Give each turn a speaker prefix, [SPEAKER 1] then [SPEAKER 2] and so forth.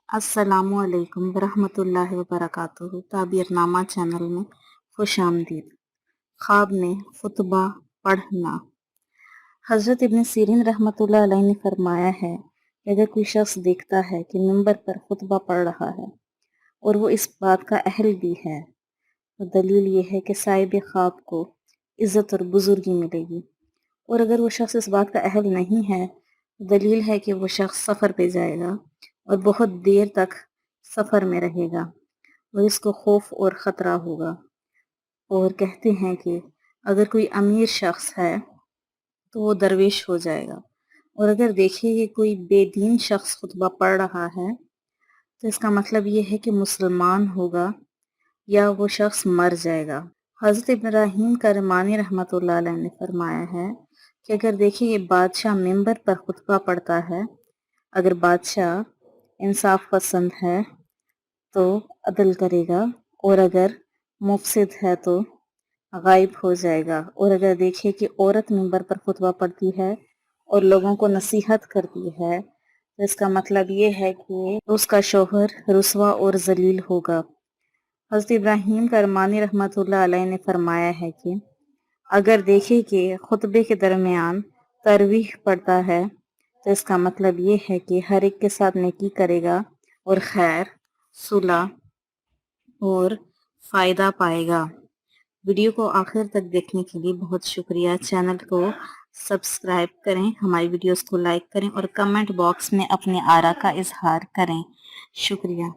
[SPEAKER 1] अस्सलामुअलैकुम वरहमतुल्लाहि वबरकातुहू। ताबीरनामा चैनल में खुश आमदीद। ख्वाब में खुतबा पढ़ना। हज़रत इब्न सीरीन रहमतुल्लाह अलैह ने फरमाया है कि अगर कोई शख्स देखता है कि मिंबर पर खुतबा पढ़ रहा है और वो इस बात का अहल भी है, तो दलील ये है कि साहिब ख्वाब को इज़्ज़त और बुजुर्गी मिलेगी। और अगर वो शख्स इस बात का अहल नहीं है, तो दलील है कि वो शख्स सफ़र पे जाएगा और बहुत देर तक सफ़र में रहेगा और इसको खौफ और ख़तरा होगा। और कहते हैं कि अगर कोई अमीर शख्स है तो वो दरवेश हो जाएगा, और अगर देखे कि कोई बेदीन शख्स खुतबा पढ़ रहा है तो इसका मतलब ये है कि मुसलमान होगा या वो शख्स मर जाएगा। हज़रत इब्राहीम करमानी रहमतुल्लाह अलैह ने फरमाया है कि अगर देखिए बादशाह मिंबर पर खुतबा पढ़ता है, अगर बादशाह इंसाफ पसंद है तो अदल करेगा, और अगर मुफसिद है तो गायब हो जाएगा। और अगर देखिए कि औरत मिंबर पर खुतबा पढ़ती है और लोगों को नसीहत करती है, तो इसका मतलब ये है कि उसका शौहर रुसवा और जलील होगा। हज़रत इब्राहीम करमानी रहमतुल्लाह अलैह ने फरमाया है कि अगर देखे कि खुतबे के दरमियान तरवीह पढ़ता है, तो इसका मतलब ये है कि हर एक के साथ नेकी करेगा और खैर, सुलह और फ़ायदा पाएगा। वीडियो को आखिर तक देखने के लिए बहुत शुक्रिया। चैनल को सब्सक्राइब करें, हमारी वीडियोस को लाइक करें और कमेंट बॉक्स में अपने आरा का इजहार करें। शुक्रिया।